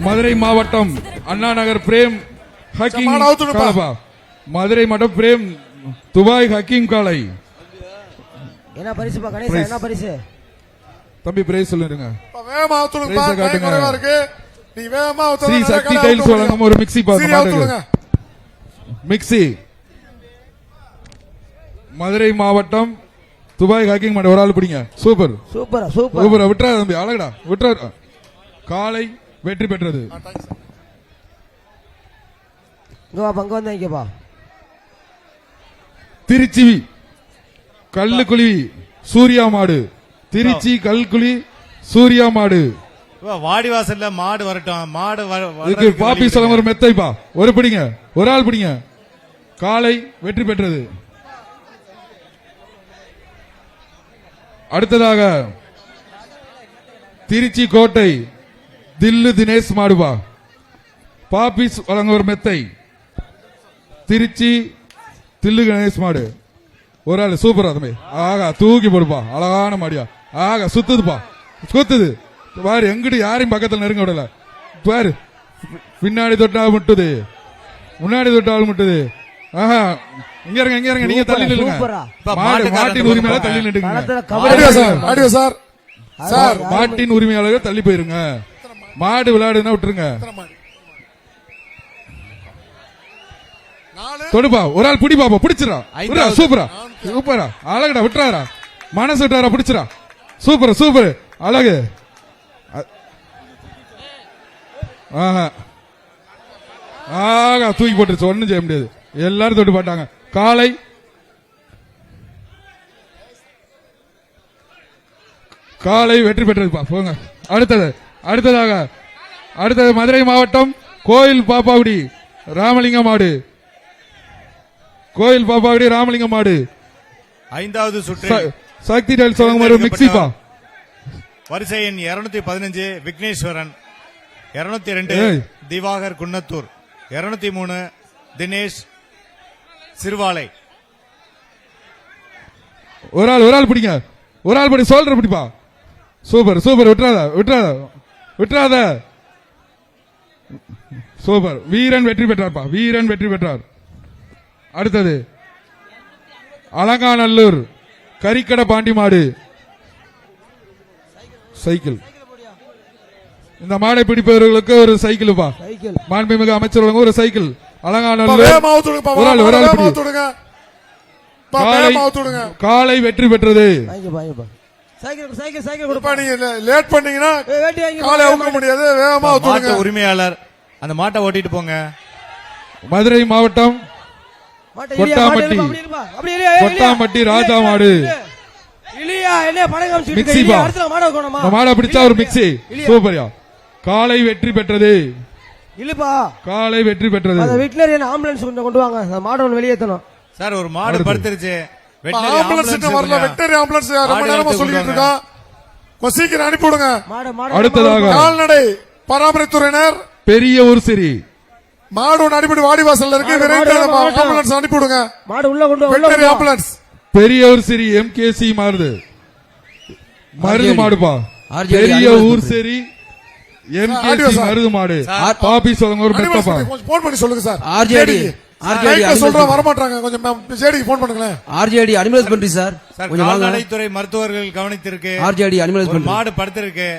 மதுரை மாவட்டம் Anna Nagar frame hugging காலப்பா. Madurai மாவட்டம் frame Dubai hugging காலை. என்ன பரிசுப்பா கணேசா? என்ன பரிசு தம்பி? பிரைஸ் சொல்லுங்க. வேகமா ஊத்துடுங்க. டைம் இருக்கு. நீ வேகமா ஊத்துங்க. ஸ்ரீ சக்தி டைல்ஸ் வழங்கும் ஒரு மிக்ஸி பாருங்க. மிக்ஸி மதுரை மாவட்டம் துபாய் ஹாக்கிங் மாடு. ஒரு ஆள் பிடிங்க. Super super super super. விட்டுறா தம்பி, அழகடா விட்டுறா. காலை வெற்றி பெற்றது. திருச்சி கல்லுக்குழி சூர்யா மாடு. திருச்சி கல்குழி சூர்யா மாடு. வாடிவாசல்ல மாடு வரட்டும். மாடு பாப்பி சொல்ல ஒரு மெத்தைப்பா. ஒரு பிடிங்க, ஒரு ஆள் பிடிங்க. காலை வெற்றி பெற்றது. அடுத்ததாக திருச்சி கோட்டை தில்லு தினேஷ் மாடுபா. பாபிஸ் வழங்க ஒரு மெத்தை. திருச்சி தில்லு கணேஷ் மாடு. ஒரு ஆள் சூப்பரா தம்பி. ஆகா தூக்கி போடுப்பா. அழகான மாடியா. ஆகா சுத்துதுப்பா, சுத்துது பாரு. எங்கிட்டு யாரையும் பக்கத்தில் நெருங்க விடல பாரு. பின்னாடி தொட்டால் முட்டுது, முன்னாடி தொட்டால் முட்டுது. ஆஹா இங்க இருங்க, இங்க இருங்க. நீங்க தள்ளி நில்லுங்க. மாட்டின் உரிமையாளர் தள்ளி நில்லுங்க சார். மாட்டின் உரிமையாளர்கள் தள்ளி போயிருங்க. மாடு விளையாடுனா விட்டுருங்க. தொடுப்பா. ஒரு ஆள் பிடி பாப்பா. பிடிச்சிடா. சூப்பரா சூப்பரா. அழகுடா. விட்டுறாரா? மனசு விட்டாரா? பிடிச்சிடா. Super super. அழகு. ஆஹா ஆகா தூக்கி போட்டுருச்சு. ஒண்ணும் செய்ய முடியாது. எல்லாரும் தொட்டு பாட்டாங்க. காலை காலை வெற்றி பெற்றதுப்பா. போங்க. அடுத்தது மதுரை மாவட்டம் கோயில் பாப்பாவுடி ராமலிங்க மாடு. கோயில் பாப்பாவுடி ராமலிங்க மாடு. 5வது சுற்று சக்தி டைல்ஸ் ஒரு மிக்ஸிப்பா. வரிசை எண் 215 விக்னேஸ்வரன், 202 திவாகர் குன்னத்தூர், 203 தினேஷ் சிறுவாலை. ஒரு ஆள் பிடிங்க. ஒரு ஆள் படி சோல்டர் பிடிப்பா. Super super. விட்டுறாத. சூப்பர். வீரன் வெற்றி பெற்றார்ப்பா. வீரன் வெற்றி பெற்றார். அடுத்தது அலங்காநல்லூர் கரிக்கடை பாண்டி மாடு. சைக்கிள். இந்த மாடை பிடிப்பவர்களுக்கு ஒரு சைக்கிள்ப்பா. மாண்புமிகு அமைச்சர் ஒரு சைக்கிள். அலங்காநல்லூர் காலை வெற்றி பெற்றது. உரிமையாளர் அந்த மாட்டை ஓட்டிட்டு போங்க. மதுரை மாவட்டம் கொட்டாம்பட்டி ராஜா மாடு. மாடை பிடிச்சா ஒரு மிக்ஸி. சூப்பர்யா. காலை வெற்றி பெற்றது. காலை வெற்றி பெற்றது. ஆம்புலன்ஸ் கொண்டு வாங்க. மாடு வெளியேற்றணும் சார். ஒரு மாடு படுத்துருச்சு. சீக்கிரம் அனுப்பிவிடுங்க. அடுத்ததாக கால்நடை பராமரித்துறையினர் பெரிய ஊர் சரி மாடு ஒன்று அனுப்பிட்டு வாடிவாசல் இருக்கு. ஆம்புலன்ஸ் அனுப்பிவிடுங்க. மாடு உள்ள கொண்டு ஆம்புலன்ஸ். பெரிய ஊர் சரி MKC மருது மாடுப்பா. பெரிய ஊர் சரி MKC மருது மாடு. பாப்பி சொல்லுங்க ஒரு மெத்தப்பா. போன் பண்ணி சொல்லுங்க சார். RJD சொல்ற வர மாட்டாங்க. கொஞ்சம் ஜேடிக்கு போன் பண்ணுங்களேன். RJD அனிமல்ஸ் பண்றீங்க சார். கால்நடைத்துறை மருத்துவர்கள் கவனித்திருக்கு. RJD அனிமல்ஸ் பண்றீங்க. மாடு படுத்திருக்கு.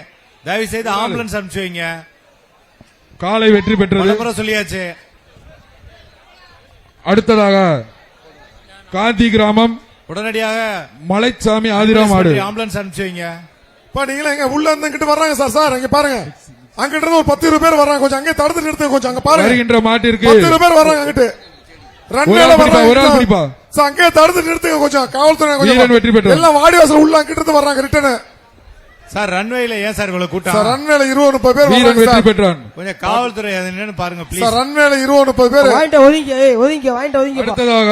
தயவு செய்து ஆம்புலன்ஸ் அனுப்பிச்சு வைங்க. காலை வெற்றி பெற்றது. சொல்லியாச்சு. அடுத்ததாக காந்தி கிராமம் உடனடியாக மலைச்சாமி ஆதிரா மாடு. ஆம்புலன்ஸ் அனுப்பிச்சு வைங்க. நீங்களே எங்க உள்ள இருந்து வர்றாங்க சார். சார் அங்க பாருங்க. அங்கிட்ட இருந்து ஒரு 10 பேர் வர்றாங்க. கொஞ்சம் அங்கே தடுத்து நிறுத்துங்க. கொஞ்சம் அங்க பாருங்க. வருகின்ற மாட்டிற்கு 10 பேர் வர்றாங்க. அங்கிட்டு ரன்வேல வர்றாங்க. ஒரு ஆள் பிடிப்பா. சார் அங்கே தடுத்து நிறுத்துங்க. கொஞ்சம் காவல்துறை கொஞ்சம் வெற்றி பெற்றது. எல்லாம் வாடிவாசல் உள்ள அங்கிட்ட இருந்து வர்றாங்க. Return sir. ரன்வேல ஏன் சார் இவ்வளவு கூட்டம்? சார் ரன்வேல 20-30 பேர் வீரன் வெற்றி பெற்றான். கொஞ்சம் காவல்துறை என்னன்னு பாருங்க ப்ளீஸ். சார் ரன்வேல 20-30 பேர். ஒதுங்கி. அடுத்ததாக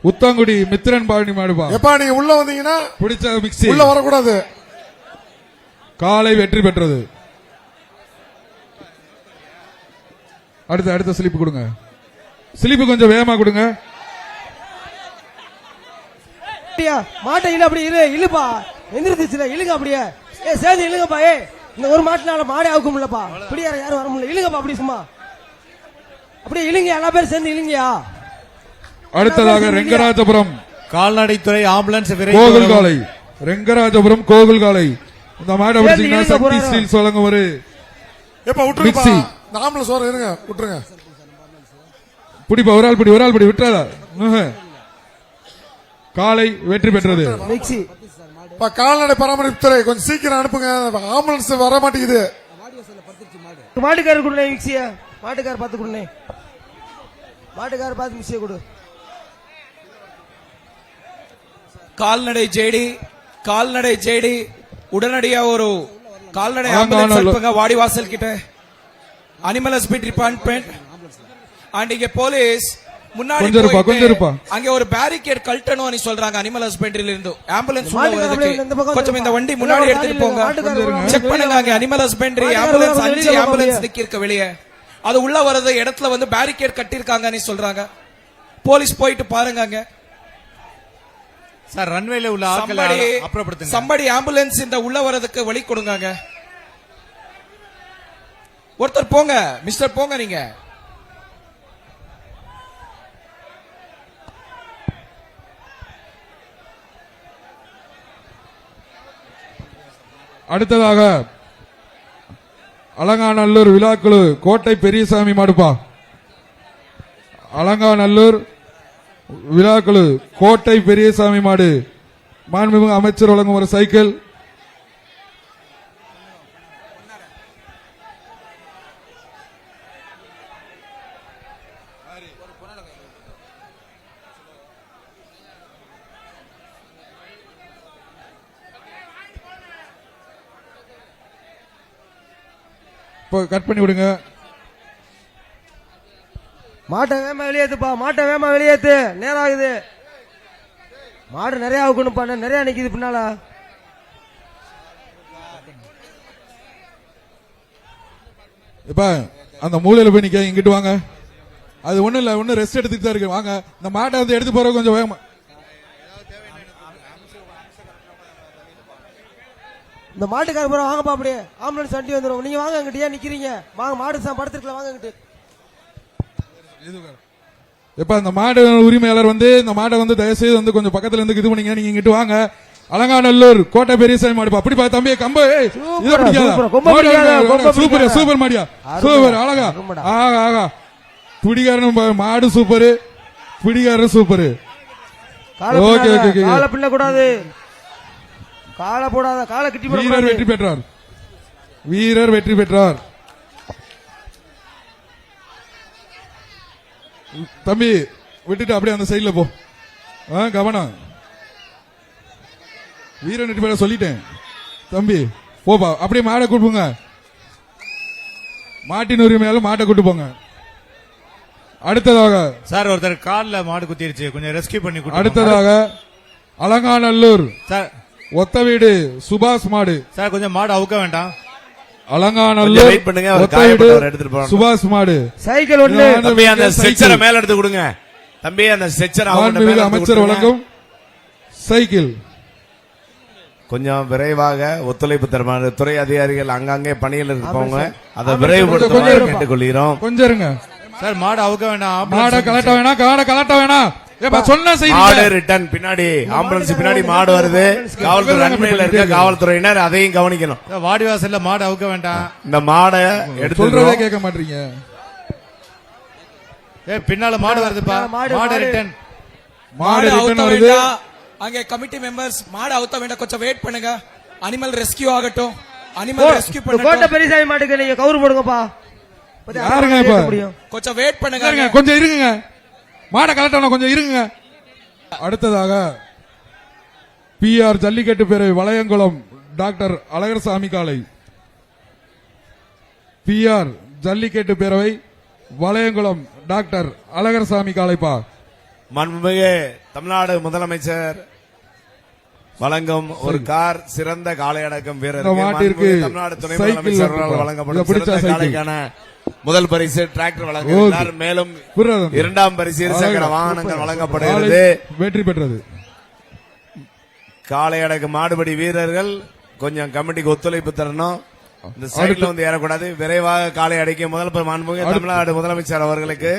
உத்தாங்குடி மித்திரன் பாணி மாடுபா. எப்பா நீங்க உள்ள வந்தீங்கன்னா பிடிச்ச மிக்ஸி. உள்ள வரக்கூடாது. காலை வெற்றி பெற்றது. அடுத்த ஸ்லிப் கொடுங்க. ஸ்லிப் கொஞ்சம் வேகமா கொடுங்க. மாட்டை இல்ல அப்படி இழுப்பா. எந்திரிச்சுல இழுங்க. அப்படியே சேர்ந்து இழுங்கப்பா. இந்த ஒரு மாட்டினால மாடே அவுக்க முடியலப்பா பிடியார யாரும் வர முடியல இழுங்கப்பா அப்படி சும்மா அப்படியே இழுங்க எல்லா பேரும் சேர்ந்து இழுங்கயா அடுத்ததாக ரெங்கராஜபுரம் கால்நடைத்துறை ஆம்புலன்ஸ் விரைந்து கோகுல் வரவும். காலை ரெங்கராஜபுரம் கோகுல் காலை இந்த மாடை பிடிச்சீங்கன்னா இழுங்க சக்தி போறாரு. ஸ்டீல்ஸ் வழங்கும் ஒரு எப்ப விட்டுருங்கப்பா மிக்ஸி. இந்த ஆம்புலன்ஸ் வர இருங்க விட்டுருங்க பிடிப்பா ஒரு ஆள் பிடி விட்டுறாதா காலை வெற்றி பெற்றது மிக்ஸி இப்ப கால்நடை பராமரிப்புத்துறை கொஞ்சம் சீக்கிரம் அனுப்புங்க ஆம்புலன்ஸ் வர மாட்டேங்குது மாட்டுக்காரர் கொடுனே மிக்ஸிய மாட்டுக்காரர் பார்த்து கொடுனே மாட்டுக்காரர் பார்த்து மிக்ஸிய கொடு கால்நடை ஜேடி உடனடியா ஒரு கால்நடை ஆமா, ஆம்புலன்ஸ் ஆமா. அனுப்புங்க வாடிவாசல் கிட்ட அனிமல் ஹஸ்பண்டரி டிபார்ட்மெண்ட் அண்ட் இங்க போலீஸ் முன்னாடி கொஞ்சம் இருப்பா, போயிட்டு கொஞ்சம் இருப்பா. அங்க ஒரு பேரிகேட் கழட்டணும்னு சொல்றாங்க அனிமல் ஹஸ்பண்டரியில இருந்து ஆம்புலன்ஸ் உள்ள மாட்டுக்காரர் வரதுக்கு இந்த பக்கம் கொஞ்சம் இந்த வண்டி முன்னாடி மாட்டுக்காரர் எடுத்துட்டு போங்க மாட்டுக்காரர் செக் பண்ணுங்க அங்க அனிமல் ஹஸ்பண்டரி மாட்டுக்காரர் ஆம்புலன்ஸ் வெளியில 5 போங்க ஆம்புலன்ஸ் வெளியே. நிக்கிருக்க வெளியே அது உள்ள வரது இடத்துல வந்து பேரிகேட் கட்டிருக்காங்கன்னு சொல்றாங்க போலீஸ் போயிட்டு பாருங்க அங்க சார் ரன்வேல உள்ள ஆட்களை அப்புறப்படுத்துங்க சம்படி ஆம்புலன்ஸ் இந்த உள்ள வரதுக்கு வழி கொடுங்க ஒருத்தர் போங்க மிஸ்டர் போங்க நீங்க அடுத்ததாக அலங்காநல்லூர் விழாக்குழு கோட்டை பெரியசாமி மாடுப்பா அலங்காநல்லூர் விழாக்குழு கோட்டை பெரியசாமி மாடு மாண்புமிகு அமைச்சர் வழங்கும் ஒரு சைக்கிள் இப்போ கட் பண்ணி விடுங்க மாட்டை வேமா வெளியேத்துப்பா மாட்டை வேமா வெளியேத்து நேரம் ஆகுது மாடு நிறைய ஆகணும்ப்பா நிறைய நிக்குது பின்னால இப்ப அந்த மூலையில போய் நிக்க இங்கிட்டு வாங்க அது ஒண்ணு இல்ல ஒண்ணு ரெஸ்ட் எடுத்துட்டு தான் இருக்கு வாங்க இந்த மாட்டை வந்து எடுத்து போற கொஞ்சம் வேகமா இந்த மாட்டுக்கார போற வாங்கப்பா அப்படியே ஆம்புலன்ஸ் வண்டி வந்துடும் நீங்க வாங்க அங்கிட்டு ஏன் நிக்கிறீங்க வாங்க மாடு தான் படுத்துருக்கலாம் வாங்க அங்கிட்டு இப்ப இந்த மாடு உரிமையாளர் வந்து இந்த மாடை வந்து தயவுசெய்து வந்து கொஞ்சம் பக்கத்துல இருந்து இது பண்ணீங்க நீங்க இங்கிட்டு வாங்க அலங்காநல்லூர் கோட்டை பெரியசாமி மாடுப்பா அப்படிப்பா தம்பி கம்பு ஏய், இதை பிடிக்காத. சூப்பரா, கொம்பை மாடு பிடிக்காத, கொம்பை சூப்பர் பிடிக்காத. சூப்பர் மாடியா அருமைடா, சூப்பர் அழகா அருமைடா. ஆகா ஆகா பிடிக்காரன் மாடு சூப்பர் பிடிக்காரன் சூப்பர் காலை ஓகே, பின்னாத, ஓகே, ஓகே. காலை பின்ன கூடாது காலை போடாத காலை கிட்டி வீரர் போட வெற்றி பெற்றார் வீரர் வெற்றி பெற்றார் தம்பி விட்டுட்டு அப்படியே அந்த சைடுல போ கவனம் வீரன் வெற்றி பெற சொல்லிட்டேன் தம்பி போப்பா அப்படியே மாடை கூட்டுங்க மாட்டின் உரிமையால மாட்டை கூட்டு போங்க அடுத்ததாக சார் ஒருத்தர் கால்ல மாடு குத்திருச்சு கொஞ்சம் ரெஸ்கியூ பண்ணி கூட்டிட்டு அடுத்ததாக அலங்காநல்லூர் வாங்க. சார் ஒத்த வீடு சுபாஷ் மாடு சார் கொஞ்சம் மாடு அவுக்க வேண்டாம் அலங்காநல்லூர் கொஞ்சம் wait பண்ணுங்க, அவர் ஒத்த வீடு காயப்பட்டவரை எடுத்துட்டு போறாங்க. சுபாஷ் மாடு சைக்கிள் ஒண்ணு தம்பி அந்த சைக்கிள். ஸ்ட்ரெச்சரை மேல எடுத்து கொடுங்க தம்பி அந்த ஸ்ட்ரெச்சர் மாண்புமிகு அமைச்சர் வழங்கும் சைக்கிள் கொஞ்சம் விரைவாக ஒத்துழைப்பு தருமாறு துறை அதிகாரிகள் அங்கங்கே பணியில் இருப்பவங்க அதை கொஞ்சம் விரைவுபடுத்துமாறு இருப்பா. கேட்டுக்கொள்கிறோம் கொஞ்சம் இருங்க சார் மாடு அவுக்க வேண்டாம் மாடை கலட்ட வேணாம் காடை கலட்ட வேணாம் ஏப்பா சொன்ன மாடு செய்தி ரிட்டர்ன் பின்னாடி ஆம்புலன்ஸ் பின்னாடி மாடு வருது காவல்துறை நன்மையில இருக்க காவல்துறையினர் அதையும் கவனிக்கணும் சார், வாடிவாசல்ல மாடு அவுக்க வேண்டாம் இந்த மாடை சொல்றதே எடுத்து கேட்க மாட்டீங்க பின்னால மாடு வருதுப்பா மாடு, மாடு மாடு. ரிட்டர்ன் மாடு அவுத்த ரிட்டர்ன் வருது வேண்டாம். அங்க கமிட்டி மெம்பர்ஸ் மாடு அவுத்த வேண்டாம் கொஞ்சம் வெயிட் பண்ணுங்க அனிமல் ரெஸ்கியூ ஆகட்டும் அனிமல் ரெஸ்கியூ கோட்டை பண்ணட்டும் பெரியசாமி மாட்டுக்கு நீங்க கவுரு போடுங்கப்பா யாருங்க இப்ப? முடியும் கொஞ்சம் வெயிட் பண்ணுங்க இருங்க, கொஞ்சம் இருங்க மாடை கலட்டணும் கொஞ்சம் இருங்க அடுத்ததாக PR ஜல்லிக்கட்டு பேரவை வளையங்குளம் டாக்டர் அழகர்சாமி காலை PR ஜல்லிக்கட்டு பேரவை வளையங்குளம் டாக்டர் அழகர்சாமி காலைப்பா மாண்புமிகு தமிழ்நாடு முதலமைச்சர் வழங்கும் ஒரு கார் சிறந்த காளை அடக்கம் வீரர் இந்த மாட்டிற்கு தமிழ்நாடு துணை சைக்கிள் முதலமைச்சர் இருக்குப்பா. வழங்கப்படும் இதை பிடிச்சா சிறந்த சைக்கிள். காளைக்கான முதல் பரிசு டிராக்டர் வழங்குகிறார் ஓகே. மேலும் புரியுதா? இரண்டாம் பரிசு இருசக்கர அழகா. வாகனங்கள் காலை வழங்கப்படுகிறது வெற்றி பெற்றது காளை அடக்கு மாடுபடி வீரர்கள் கொஞ்சம் கமிட்டிக்கு ஒத்துழைப்பு தரணும் இந்த சைடுல வந்து ஏறக்கூடாது. விரைவாக காலை அடைக்க மாண்புமிகு தமிழ்நாடு முதலமைச்சர் அவர்களுக்கு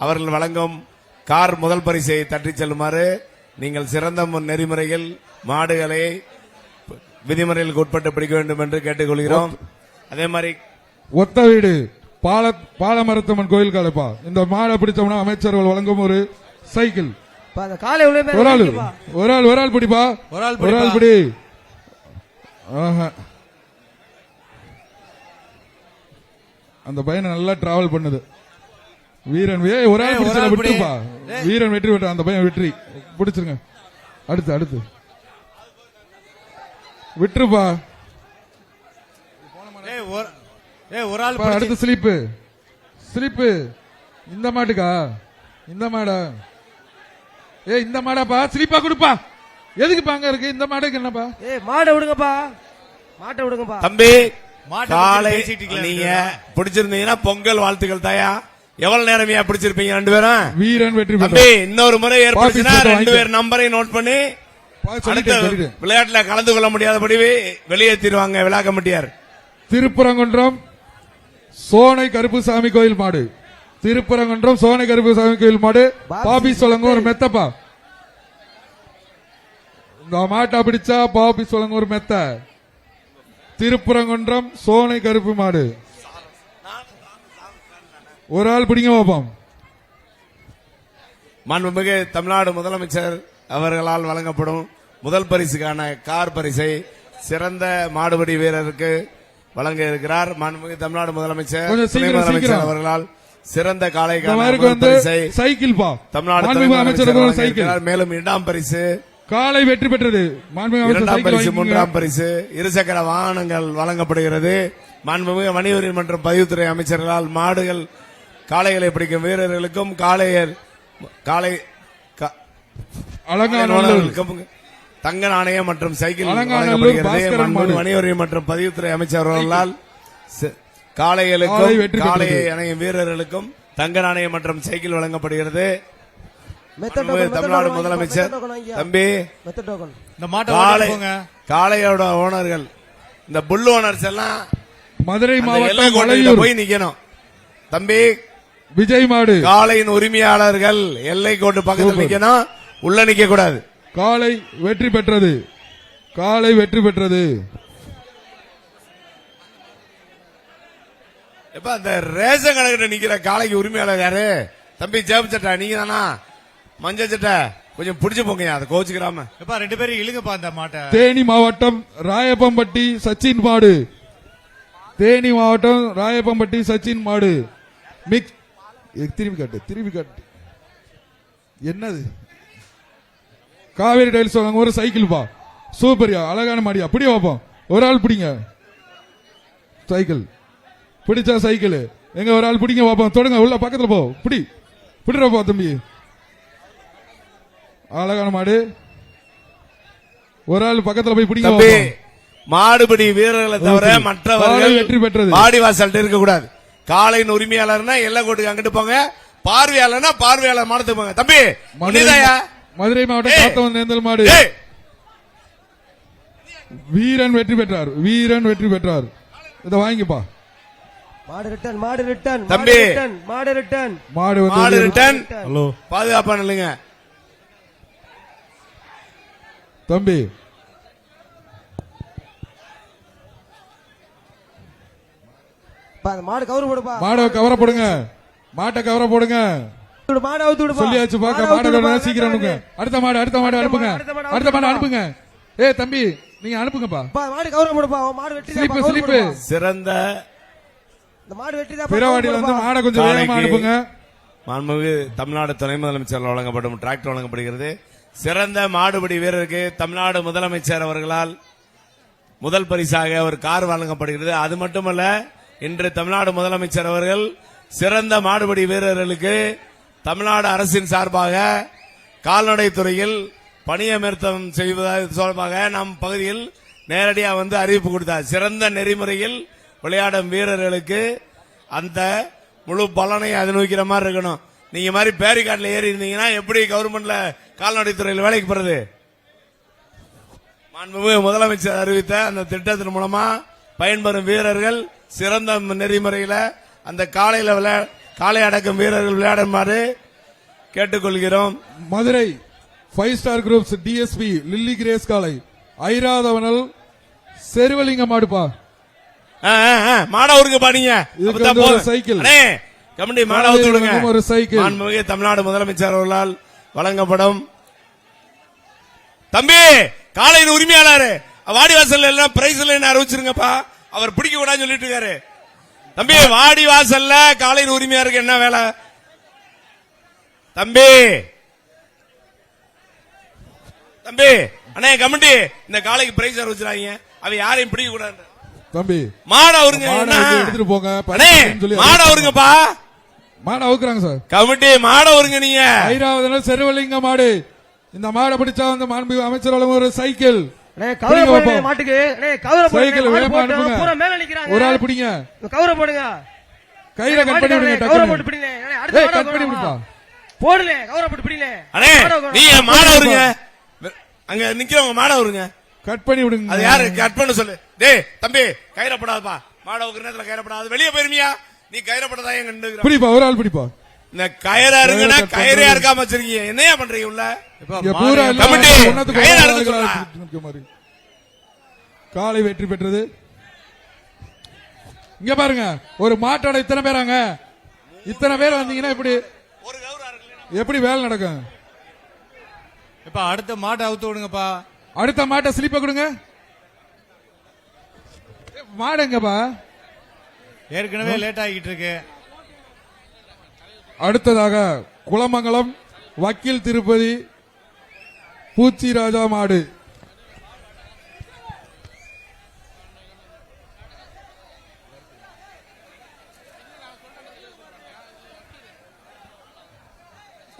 அவர்கள் வழங்கும் கார் முதல் பரிசை தட்டி செல்லுமாறு நீங்கள் சிறந்த நெறிமுறைகள் மாடுகளை விதிமுறைகளுக்கு உட்பட்டு பிடிக்க வேண்டும் என்று கேட்டுக்கொள்கிறோம். அதே மாதிரி ஒத்த வீடு பாலமரத்தம்மன் கோயில் காலப்பா. இந்த மாடை பிடிச்சோம்னா அமைச்சர்கள் வழங்கும் ஒரு சைக்கிள். பா, அந்த காலை உள்ள மேல ஒரு ஆள் வைக்கப்பா. ஒரு ஆள் பிடிப்பா. ஒரு ஆள் ஒரு ஆள் பிடி. ஆஹா. அந்த பையனை நல்லா டிராவல் பண்ணுது. வீரன் ஒரு ஆள் பிடிச்சா விட்டுப்பா. வீரன் வெற்றி பெற்ற அந்த பையன் வெற்றி பிடிச்சிருங்க. அடுத்து விட்டுருப்பா. ஒரு ஆள் அடுத்து ஸ்லிப்பு இந்த மாட்டுக்கா? இந்த மாடா? இந்த மாடாப்பா ஸ்லிப்பா கொடுப்பா. எதுக்கு அங்க இருக்கு இந்த மாடுக்கு? என்னப்பா மாட்டை விடுங்கப்பா, மாட்டை விடுங்கப்பா. தம்பி மாட்டை காலை பத்தி பேசிட்டீங்களா? நீங்க பிடிச்சிருந்தீங்கன்னா பொங்கல் வாழ்த்துக்கள் தாயா. எவ்வளவு நேரமையா பிடிச்சிருப்பீங்க ரெண்டு பேரும்? வீரன் வெற்றி தம்பி பெற்றார். இன்னொரு முறை ஏற்படுத்தினா பாப்பி ரெண்டு பேர் நம்பரை நோட் பண்ணி அடுத்த சொல்லிட்டேன். விளையாட்டுல கலந்து கொள்ள முடியாதபடி வெளியேற்றிடுவாங்க விழா கமிட்டியார். திருப்பரங்குன்றம் சோனை கருப்புசாமி கோயில் மாடு. திருப்பரங்குன்றம் சோனை கருப்புசாமி கோயில் மாடு. பாபி சொல்லுங்க ஒரு மெத்தப்பா. இந்த மாட்டா பிடிச்சா பாபி சொல்லுங்க ஒரு மெத்த. திருப்பரங்குன்றம் சோனை கருப்பு மாடு. ஒரு ஆள் பிடிங்க பாப்போம். மாண்புமிகு தமிழ்நாடு முதலமைச்சர் அவர்களால் வழங்கப்படும் முதல் பரிசுக்கான கார் பரிசை சிறந்த மாடுபிடி வீரருக்கு வழங்க இருக்கிறார். மாண்புமிகு தமிழ்நாடு முதலமைச்சர் கொஞ்சம் துணை சீக்கிரம், முதலமைச்சர் சீக்கிரம். அவர்களால் சிறந்த காளைக்கான அவருக்கு முதல் வந்து பரிசை சைக்கிள் பா. தமிழ்நாடு துணை மாண்புமிகு முதலமைச்சர் அமைச்சருக்கு ஒரு வழங்க சைக்கிள். இருக்கிறார். மேலும் இரண்டாம் பரிசு, காலை வெற்றி பெற்றது. மாண்புமிகு அமைச்சர் இரண்டாம் சைக்கிள் பரிசு, வாங்கிக்கோங்க. மூன்றாம் பரிசு, இருசக்கர வாகனங்கள் வழங்கப்படுகிறது. மாண்புமிகு வணிகவரி மற்றும் பதிவுத்துறை அமைச்சர்களால் மாடுகள் காளைகளை பிடிக்கும் வீரர்களுக்கும் காளை அலங்காநல்லூர் தங்க நாணயம் மற்றும் சைக்கிள் அலங்காநல்லூர் வழங்கப்படுகிறது. பாஸ்கரன் மாடு. வணிகவரி மற்றும் பதிவுத்துறை அமைச்சர் அவர்களால் காளை காளைகளுக்கும் வெற்றி காளையை பெற்றது. அணையும் வீரர்களுக்கும் தங்க நாணயம் மற்றும் சைக்கிள் வழங்கப்படுகிறது. மெத்த மாண்புமிகு டோக்கன், தமிழ்நாடு மெத்த முதலமைச்சர் டோக்கன் வாங்கியா. தம்பி மெத்த டோக்கன். இந்த மாட்டை காளை போங்க. காளையோட ஓனர்கள் இந்த புல் ஓனர்ஸ் எல்லாம் மதுரை அந்த எல்லை மாவட்டம் கோட்டையில வளையூர் போய் நிக்கணும். தம்பி விஜய் மாடு. காளையின் உரிமையாளர்கள் எல்லை கோட்டு பக்கத்தில் நிக்கணும், உள்ள நிக்க கூடாது. காலை வெற்றி பெற்றது. காலை வெற்றி பெற்றது. எப்ப அந்த ரேஷன் கடைகிட்ட நிக்கிற காளைக்கு உரிமையாளர் யாரு? தம்பி சேப்பு சட்டை நீங்க தானா? மஞ்சள் சட்டை கொஞ்சம் பிடிச்சு போங்க, அதை கோச்சுக்கிறாம. எப்பா ரெண்டு பேரும் இழுங்கப்பா அந்த மாட்டை. தேனி மாவட்டம் ராயப்பம்பட்டி சச்சின் மாடு. தேனி மாவட்டம் ராயப்பம்பட்டி சச்சின் மாடு. மிக் திரும்பி காட்டு என்னது? காவேரி டைல்ஸ் வாங்க ஒரு சைக்கிள் பா. சூப்பரியா, அழகான மாடியா. அப்படியே பார்ப்போம். ஒரு ஆள் பிடிங்க சைக்கிள். பிடிச்சா சைக்கிள் எங்க? ஒரு ஆள் பிடிங்க பார்ப்போம். தொடங்க, உள்ள பக்கத்துல போ. பிடிப்பா தம்பி. அழகான மாடு. ஒரு ஆள் பக்கத்துல போய் பிடிங்க தம்பி பார்ப்போம். மாடுபிடி வீரர்களை தவிர காளை மற்றவர்கள் வெற்றி பெற்றது. வாடிவாசல் இருக்க கூடாது. காளையின் உரிமையாளர்னா எல்லை கோட்டுக்கு அங்கிட்டு போங்க, பார்வையாளர்னா பார்வையாளர் மாடத்துக்கு போங்க. தம்பி மனிதாயா மதுரை மாவட்டம் காத்தவன் நேந்தல் மாடு. வீரன் வெற்றி பெற்றார். வீரன் வெற்றி பெற்றார். இதை வாங்கிப்பா. மாடு ரிட்டன், மாடு ரிட்டன், தம்பி. மாடு ரிட்டன். மாடு மாடு வந்து ரிட்டன். ஹலோ பாதுகாப்பா நில்லுங்க தம்பி. பா, அந்த மாடு கவுரு போடுப்பா. மாடை கவர போடுங்க. மாட்டை கவர போடுங்க. விடு, மாடு அவுத்து விடுப்பா. சொல்லியாச்சு பாக்க. மாடு மாடை அவுத்து விடுப்பா. கவர சீக்கிரம் அனுப்புங்க. அடுத்த மாடு அனுப்புங்க. அடுத்த மாடு அனுப்புங்க. தம்பி நீங்க அனுப்புங்கப்பா. பா, மாடு கவுரு போடுப்பா. உன் மாடு வெட்டி ஸ்லிப்பு. சிறந்த இந்த மாடு வெட்டி தான் பிறவாடியில வந்து மாடை கொஞ்சம் வேகமா காளைக்கு அனுப்புங்க. மாண்புமிகு தமிழ்நாடு துணை முதலமைச்சர் வழங்கப்படும் டிராக்டர் வழங்கப்படுகிறது. சிறந்த மாடுபிடி வீரருக்கு தமிழ்நாடு முதலமைச்சர் அவர்களால் முதல் பரிசாக ஒரு கார் வழங்கப்படுகிறது. அது மட்டுமல்ல, இன்று தமிழ்நாடு முதலமைச்சர் அவர்கள் சிறந்த மாடுபிடி வீரர்களுக்கு தமிழ்நாடு அரசின் சார்பாக கால்நடை துறையில் பணியமர்த்தம் செய்வதாக சொல்பாக நம் பகுதியில் நேரடியாக வந்து அறிவிப்பு கொடுத்தார். சிறந்த நெறிமுறையில் விளையாடும் வீரர்களுக்கு அந்த முழு பலனை அனுபவிக்கிற மாதிரி இருக்கணும். நீங்க மாதிரி பேரிகார்ட்ல ஏறி இருந்தீங்கன்னா எப்படி கவர்மெண்ட்ல கால்நடை துறையில் வேலைக்கு போறது? மாண்புமிகு முதலமைச்சர் அறிவித்த அந்த திட்டத்தின் மூலமா பயன்பெறும் வீரர்கள் சிறந்த நெறிமுறையில அந்த காளை அடக்கும் வீரர்கள் விளையாடுமாறு கேட்டுக்கொள்கிறோம். Madurai 5 star groups DSP Lily Grace காளை, ஐராதவனல் செருவலிங்க மாடுப்பா. மாடா ஊருக்கு பாடிங்க. இதுக்கு வந்து ஒரு சைக்கிள். கமிட்டி மாடா ஊத்து விடுங்க. ஒரு சைக்கிள். மாண்புமிகு தமிழ்நாடு முதலமைச்சர் அவர்களால் வழங்கப்படும். தம்பி காலையின் உரிமையாளர் வாடிவாசல் எல்லாம் பிரைஸ் எல்லாம் அறிவிச்சிருங்கப்பா. அவர் பிடிக்க கூடாதுன்னு சொல்லிட்டு இருக்காரு. தம்பி வாடிவாசல்ல காலையின் உரிமையாளருக்கு என்ன வேலை? தம்பி அண்ணே கமிட்டி இந்த காலைக்கு பிரைஸ் அறிவிச்சிருக்காங்க. அவ யாரையும் பிடிக்க கூடாது. தம்பி மாடா அவருங்க எடுத்துட்டு போங்க. மாடா அவருங்கப்பா. மாடை அவுக்குறாங்க சார். கமிட்டி மாட வருங்க. நீங்க ஐராவதனால் செருவலிங்க மாடு. இந்த மாடை பிடிச்சா வந்து மாண்பு அமைச்சர் ஒரு சைக்கிள். மாட்டுக்கு சைக்கிள் வேகமா அனுப்புங்க. ஒரு ஆள் பிடிங்க. கவுர போடுங்க. கையில கட் பண்ணி விடுங்க. கவுர போட்டு பிடிங்க. கட் பண்ணி விடுப்பா. போடுங்க. கவுர போட்டு பிடிங்க. அண்ணே நீங்க மாட வருங்க. அங்க நிக்கிறவங்க மாட வருங்க. கட் பண்ணி விடுங்க. அது யாரு கட் பண்ண சொல்லு. டேய் தம்பி கைரப்படாதப்பா. மாட வைக்கிற நேரத்துல கைரப்படாது. வெளியே போயிருமியா? நீ கைரப்படதா எங்க நின்னுக்கிற? பிடிப்பா. ஒரு ஆள் பிடிப்பா. இந்த கயிறா இருக்குன்னா கயிறே இருக்காம வச்சிருக்கீங்க. என்னையா பண்றீங்க உள்ள? பூரா கமிட்டி கயிறா இருக்கு. காலை வெற்றி பெற்றது. இங்க பாருங்க, ஒரு மாட்டோட இத்தனை பேராங்க. இத்தனை பேர் வந்தீங்கன்னா எப்படி வேலை நடக்கும்? இப்ப அடுத்த மாட்டை அவுத்து விடுங்கப்பா. அடுத்த மாட்டை ஸ்லிப்ப கொடுங்க. மாடுங்கப்பா. ஏற்கனவே லேட் ஆகிட்டு இருக்கு. அடுத்ததாக குளமங்கலம் வக்கீல் திருப்பதி பூச்சி ராஜா மாடு.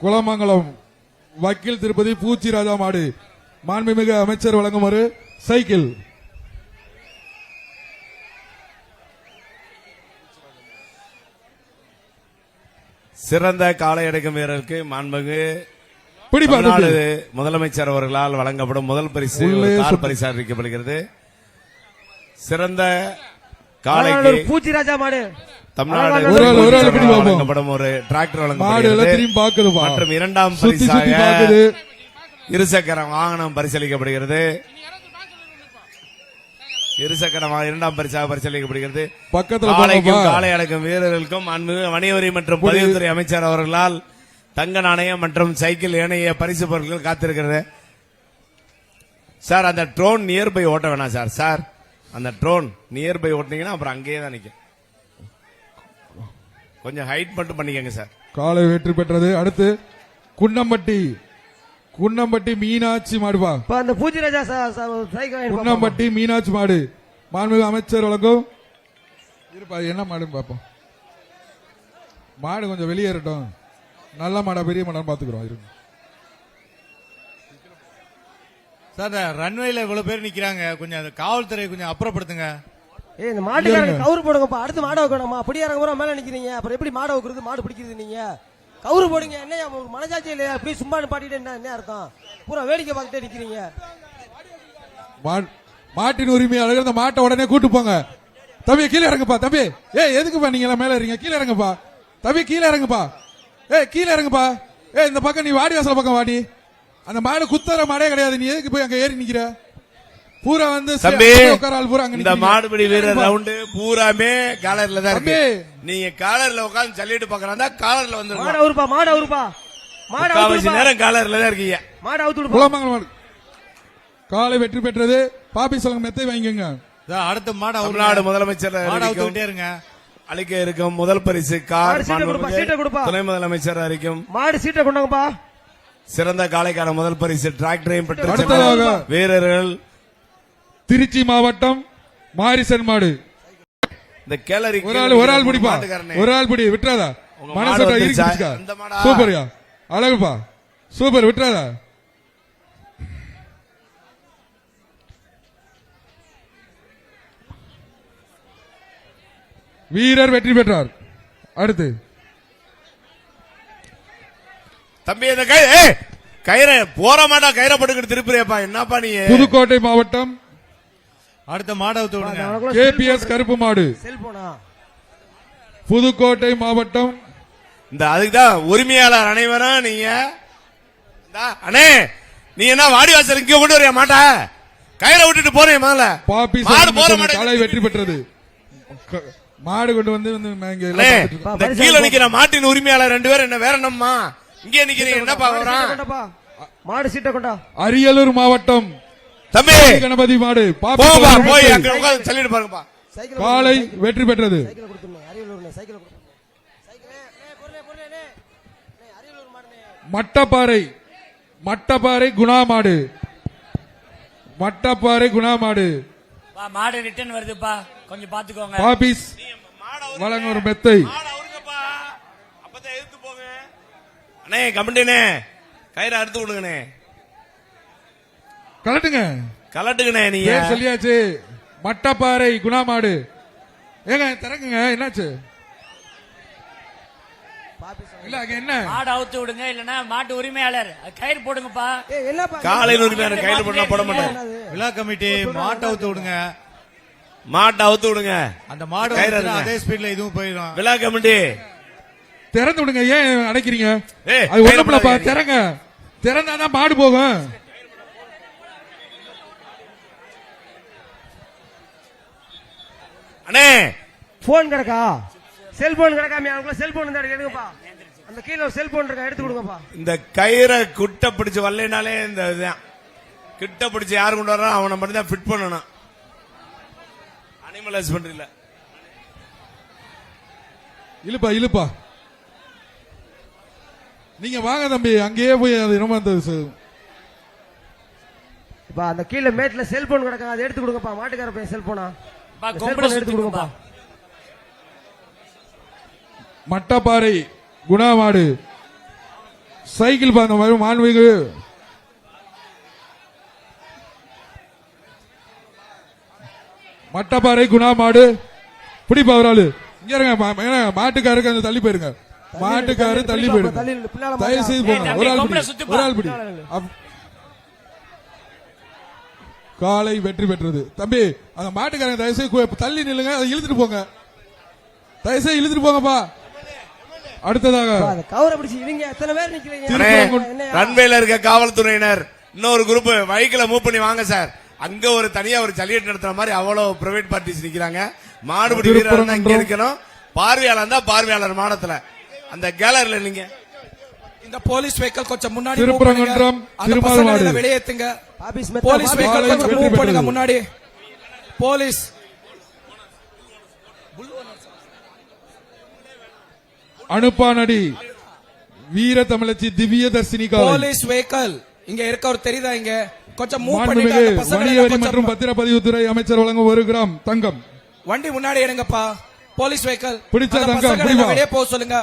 குளமங்கலம் வக்கீல் திருப்பதி பூச்சி ராஜா மாடு. மாண்புமிகு அமைச்சர் வழங்கும் ஒரு சைக்கிள். சிறந்த காளை அடக்கும் வீரருக்கு மாண்புமிகு பிடிப்பாடு தமிழ்நாடு முதலமைச்சர் அவர்களால் வழங்கப்படும் முதல் பரிசு கார் பரிசு அறிவிக்கப்படுகிறது. சிறந்த காளைக்கு பூச்சி ராஜா மாடு தமிழ்நாடு வழங்கப்படும் ஒரு டிராக்டர் வழங்கப்படுகிறது. மற்றும் இரண்டாம் பரிசாக இருசக்கர வாகனம் பரிசீலிக்கப்படுகிறது. இரண்டாம் பரிசாக பரிசீலிக்கப்படுகிறது. காளைக்கும் காளை அடக்கும் வீரர்களுக்கும் வணிகவரி மற்றும் பதிவுத்துறை அமைச்சர் அவர்களால் தங்க நாணயம் மற்றும் சைக்கிள் ஏனைய பரிசு பொருட்கள் காத்திருக்கிறது. சார் அந்த ட்ரோன் நியர்பை ஓட்ட வேணாம் சார். சார் அந்த ட்ரோன் நியர்பை ஓட்டினீங்கன்னா அப்புறம் அங்கேயே தான் நிற்கும். கொஞ்சம் ஹைட் மட்டும் பண்ணிக்கங்க சார். காலை வெற்றி பெற்றது. அடுத்து குன்னம்பட்டி மீனாட்சி மாடுபா. அந்த பூச்சி ராஜா குன்னம்பட்டி மீனாட்சி மாடு. மாண்புமிகு அமைச்சர் வழங்கும். இருப்பா என்ன மாடுன்னு பாப்போம். மாடு கொஞ்சம் வெளியேறட்டும். நல்ல மாடா பெரிய மாடா பாத்துக்கிறோம். இருங்க சார். ரன்வேல இவ்வளவு பேர் நிக்கிறாங்க. கொஞ்சம் காவல்துறை கொஞ்சம் அப்புறப்படுத்துங்க. இந்த மாட்டுக்காரங்க கவுரு போடுங்கப்பா. அடுத்து மாடை வைக்கணுமா? அப்படியாரங்க பூரா மேல நிக்கிறீங்க. அப்புறம் எப்படி மாடை வைக்கிறது? மாடு பிடிக்கிறது நீங்க கவுரு போடுங்க. என்னையா மனசாட்சி இல்லையா? அப்படி சும்மா பாட்டிட்டு என்ன அர்த்தம்? பூரா வேடிக்கை பார்த்துட்டே நிக்கிறீங்க. மாட்டின் உரிமையாளர்கள் இந்த மாட்டை உடனே கூட்டு போங்க. தம்பி கீழே இறங்குப்பா. தம்பி எதுக்குப்பா நீங்க எல்லாம் மேல இருக்கீங்க? கீழே இறங்குப்பா. தம்பி கீழே இறங்குப்பா. கீழே இறங்குப்பா. இந்த பக்கம் நீ வாடி வாசல் பக்கம் வாடி. அந்த மாடு குத்தர மாடே கிடையாது. நீ எதுக்கு போய் அங்க ஏறி நிக்கிற? பூரா வந்து இந்த மாடுபிடி வீரர் ரவுண்டு பூராமே காலர்ல தான் இருக்கு. நீங்க காலர்ல உட்கார்ந்து சொல்லிட்டு பாக்குறாங்க. காலர்ல வந்து நேரம் காலர்ல தான் இருக்கீங்க. குளமங்கலம் காலை வெற்றி பெற்றது. பாப்பி சொல்லுங்க மெத்தை வாங்கிக்கோங்க. அடுத்த மாடு தமிழ்நாடு முதலமைச்சர் இருங்க. அளிக்க இருக்கும் முதல் பரிசு கார். துணை முதலமைச்சர் அறிக்கும் மாடு சீட்டை கொண்டாங்கப்பா. சிறந்த காளைக்கான முதல் பரிசு டிராக்டரையும் பெற்ற வீரர்கள் திருச்சி மாவட்டம் மாரிசன் மாடு. இந்த கேலரி ஒரு ஆள் பிடிப்பா. ஒரு ஆள் பிடி விட்டுறாதா. சூப்பர்யா அழகுப்பா. சூப்பர் விட்டுறாதா. வீரர் வெற்றி பெற்றார். அடுத்து தம்பி இந்த கயிறை போற மாட்டா கயிறை போட்டுக்கிட்டு திருப்பியப்பா. என்னப்பா நீ? புதுக்கோட்டை மாவட்டம் அடுத்த மாடை அவுத்து விடுங்க. கேபிஎஸ் கருப்பு மாடு செல்போனா புதுக்கோட்டை மாவட்டம். இந்த அதுக்குதான் உரிமையாளர் அனைவரும் நீங்க இந்தா, அண்ணே நீ என்ன வாடி வாசல் இங்க கொண்டு வரையா மாட்டா கயிறை விட்டுட்டு போறேன் முதல்ல பாப்பி மாடு போற மாடு காலை வெற்றி பெற்றது. மாடு கொண்டு வந்து இங்க எல்லாம் அண்ணே, பார்த்துட்டு இருக்கோம். இந்த கீழே நிக்கிற மாட்டின் உரிமையாளர் 2 பேரும் என்ன வேற என்னம்மா இங்கே நிக்கிறீங்க என்ன பாக்குறான் கொண்டாப்பா மாடு சீட்டை கொண்டா. அரியலூர் மாவட்டம் தம்பி கணபதி மாடு பாப்பி போப்பா சோழன் போய் மெத்தை. அங்க உட்கார்ந்து சொல்லிட்டு பாருங்கப்பா சைக்கிள் காலை வெற்றி பெற்றது. சைக்கிள் கொடுத்துருங்க அரியலூர் சைக்கிள் கொடுத்துருங்க. சைக்கிள் பொருளே அரியலூர் மாடுனே. மட்டப்பாறை குணா மாடு. மட்டப்பாறை குணா மாடு மாடு ரிட்டர்ன் வருதுப்பா, கொஞ்சம் பாத்துக்கோங்க. பாபிஸ் வழங்க ஒரு மெத்தை. மாடு அவருங்கப்பா அப்பதான் எடுத்து போங்க அண்ணே கமெண்டனே கயிறை அறுத்து விடுங்கண்ணே கலட்டுங்க கலட்டுங்கண்ணே நீங்க பேர் சொல்லியாச்சு. மட்டப்பாறை குணா மாடு. ஏங்க திறக்குங்க, என்னாச்சு? இல்ல அங்க என்ன மாடு அவுத்து விடுங்க, இல்லன்னா மாட்டு உரிமையாளர் கயிறு போடுங்கப்பா. ஏய் என்னப்பா காலையில் உரிமையாளர் கையில போட்டா போட மாட்டேன் விழா கமிட்டி மாட்டை அவுத்து விடுங்க. மாட்டை அவுத்து விடுங்க அந்த மாடு கயிறு அவுத்துனா அறுங்க. அதே ஸ்பீட்ல இதுவும் போயிடும். விழா கமிட்டி திறந்து விடுங்க, ஏன் அடைக்கிறீங்க? ஏய், அது கையில ஒண்ணுமில்லப்பா, போடாதீங்க. திறங்க. திறந்தாதான் மாடு போகும். அண்ணே போன் கிடக்கா? செல்போன் கிடக்காம அவங்கள செல்போன் இருந்தா எடுங்கப்பா. அந்த கீழ ஒரு செல்போன் இருக்கா, எடுத்து கொடுங்கப்பா. இந்த கயிறை குட்டை பிடிச்சு வரலைனாலே இந்த இதுதான் கிட்ட பிடிச்சு யாரு கொண்டு வர்றான் அவனை மட்டும் தான் ஃபிட் பண்ணணும். அனிமல் ஹஸ்பண்ட்ரியில இழுப்பா நீங்க வாங்க தம்பி, அங்கேயே போய் அது ரொம்ப அந்த இப்ப அந்த கீழ மேட்ல செல்போன் கிடக்கா, அதை எடுத்து கொடுங்கப்பா. மாட்டுக்கார பையன் செல்போனா கொம்பளை எடுத்து கொடுங்கப்பா. மட்டப்பாறை குணா மாடு. சைக்கிள் பாருங்க மாண்புமிகு மட்டப்பாறை குணா மாடு. பிடிப்பா ஒரு ஆளு இங்க இருங்க. மாட்டுக்காருக்கு அந்த தள்ளி போயிருங்க. மாட்டுக்காரு தள்ளி போயிடுங்க. தயவு செய்து போங்க. ஒரு ஆள் பிடி, ஒரு ஆள் பிடி. காலை வெற்றி பெற்றது. தம்பி அந்த மாட்டுக்காரங்க தயவு செய்து தள்ளி நில்லுங்க, அதை இழுத்துட்டு போங்க. தயவு செய்து இழுத்துட்டு போங்கப்பா. அடுத்ததாக கவரை பிடிச்சி இவங்க எத்தனை பேர் நிக்கிறீங்க? என்னையா? ரன்வேல இருக்க காவல்துறையினர் இன்னொரு குரூப் வெஹிக்கிள மூவ் பண்ணி வாங்க சார். அங்க ஒரு தனியா ஒரு ஜல்லிக்கட்டு நடத்துற மாதிரி அவ்வளவு பிரைவேட் பார்ட்டிஸ் நிக்கிறாங்க. மாடுபிடி வீரர் இங்க இருக்கணும், பார்வையாளர் தான் பார்வையாளர் மாடத்துல அந்த கேலரில நீங்க இந்த போலீஸ் வெஹிக்கிள் கொஞ்சம் முன்னாடி திருப்பரங்குன்றம் திருமால் மாடு. வெளியேத்துங்க. ஆபீஸ் மெத்த போலீஸ் வெஹிக்கிள் கொஞ்சம் வெற்றி மூவ் பண்ணுங்க பெற்றது. முன்னாடி. போலீஸ் அனுப்பானடி வீர தமிழச்சி திவ்ய தர்சினி காலை. போலீஸ் வெஹிக்கிள் இங்க இருக்க ஒரு தெரியுதா? இங்க கொஞ்சம் மூவ் பண்ணிட்டு மாண்புமிகு அந்த பசங்களை வணிக வரி கொஞ்சம் மற்றும் பத்திரப்பதிவுத்துறை அமைச்சர் வழங்கும் 1 கிராம் தங்கம். வண்டி முன்னாடி எடுங்கப்பா. போலீஸ் வெஹிக்கிள் பிடிச்சா அந்த தங்கம், பசங்களை பிடிவா. வெளியே போக சொல்லுங்க.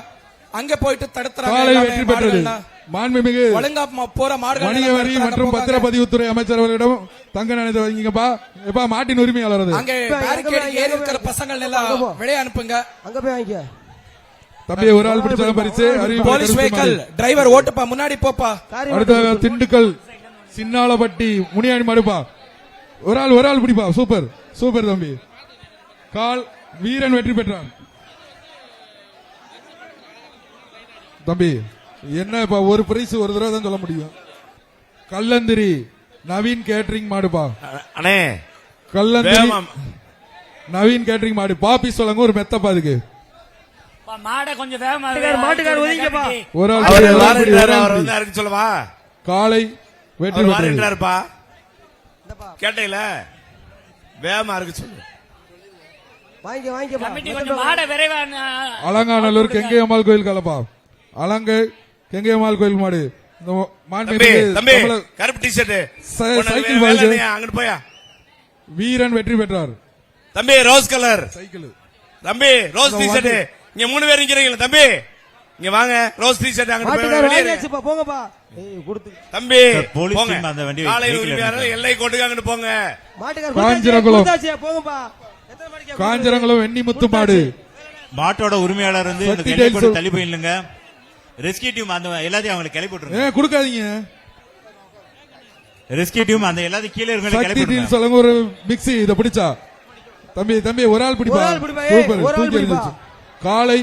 அங்க போயிட்டு தடுத்துறாங்க காலை எல்லாமே வெற்றி பெற்றது. மாடுகள்லாம். மாண்புமிகு ஒழுங்கா போற மாடுகள் வணிக வரி மற்றும் பத்திரப்பதிவுத்துறை அமைச்சர் அவர்களிடம் தங்க நினைத்து வைங்கப்பா. எப்பா மாட்டின் உரிமையாளர் அது. அங்க பேரிகேட் ஏறி இருக்கிற பசங்கள் எல்லாம் வெளியே அனுப்புங்க. அங்க போய் வாங்கிக்க. தம்பி ஒரு ஆள் பிடிச்ச பரிசு அறிவிப்பு போலீஸ் வெஹிக்கிள் டிரைவர் ஓட்டுப்பா, முன்னாடி போப்பா. அடுத்த திண்டுக்கல் சின்னாலப்பட்டி முனியாண்டி மாடுப்பா. ஒரு ஆள் பிடிப்பா. சூப்பர் சூப்பர் தம்பி. கால் வீரன் வெற்றி பெற்றான். தம்பி என்னப்பா ஒரு பிரைஸ் ஒரு தடவை தான் சொல்ல முடியும். கல்லந்திரி நவீன் கேட்டரிங் மாடுப்பா. அண்ணே கல்லந்திரி வேகமா. நவீன் கேட்டரிங் மாடு. பாப்பி சொல்லுங்க ஒரு மெத்தப்பா அதுக்கு. மாடை கொஞ்சம் வேகமா மாட்டுக்காரர் ஒதுங்கிக்கப்பா. ஒரு ஆள் அவர் பிடி, ஒரு ஆள் பிடி, வாரண்டாரு, ஒரு ஆள் அவர் பிடி. வந்து யாருக்கு சொல்லவா? காலை வெற்றி அவர் பெற்றது. வாரண்டாருப்பா. கேட்டீங்களா? வேகமா இருக்கு சொல்லு. வாங்கிக்க கமிட்டி கொஞ்சம் மாடை விரைவா அலங்காநல்லூர் கெங்கையம்மாள் கோயில் கலப்பா. அலங்கை கெங்கையம்மாள் கோயில் மாடு. இந்த தம்பி மாண்புமிகு தம்பி தமிழக கருப்பு டிஷர்ட் சைக்கிள் பாருங்க. அங்கிட்டு போயா வீரன் வெற்றி பெற்றார். தம்பி ரோஸ் கலர் சைக்கிள் தம்பி ரோஸ் டிஷர்ட் இங்க 3 பேர் நிக்கிறீங்களா தம்பி இங்க வாங்க ரோஸ் டிஷர்ட் அங்கிட்டு போய் மாட்டுக்காரர் வெளியே இருங்க. வாங்கியாச்சுப்பா, போங்கப்பா. ஏய் கொடுத்து தம்பி போலீஸ் போங்க டீம் அந்த வண்டி காலை வெஹிக்கிள் உரிமையாளர் எல்லை கோட்டுக்கு அங்கிட்டு போங்க. மாட்டுக்காரர் காஞ்சிரங்குளம். கொடுத்தாச்சு, போங்கப்பா. எத்தனை மணிக்கு காஞ்சிரங்குளம் வெண்ணிமுத்து மாடு. மாட்டோட உரிமையாளர் வந்து இந்த சக்தி கிளை போட்டு டைல்ஸ் தள்ளி போயிடலுங்க. ரெஸ்கியூ டீம் அந்த எல்லாத்தையும் அவங்களுக்கு கிளப்பி விட்டுருங்க. கொடுக்காதீங்க. ரெஸ்கியூ டீம் அந்த எல்லாத்தையும் கீழே இருக்க சக்தி கிளப்பி டீல்ஸ் வழங்கும் ஒரு மிக்ஸி இதை பிடிச்சா தம்பி தம்பி ஒரு ஆள் பிடிப்பா ஒரு ஆள் பிடிப்பா, ஏய், சூப்பர் ஒரு ஆள் தூக்கி பிடிப்பா. எறிஞ்சிச்சு. காளை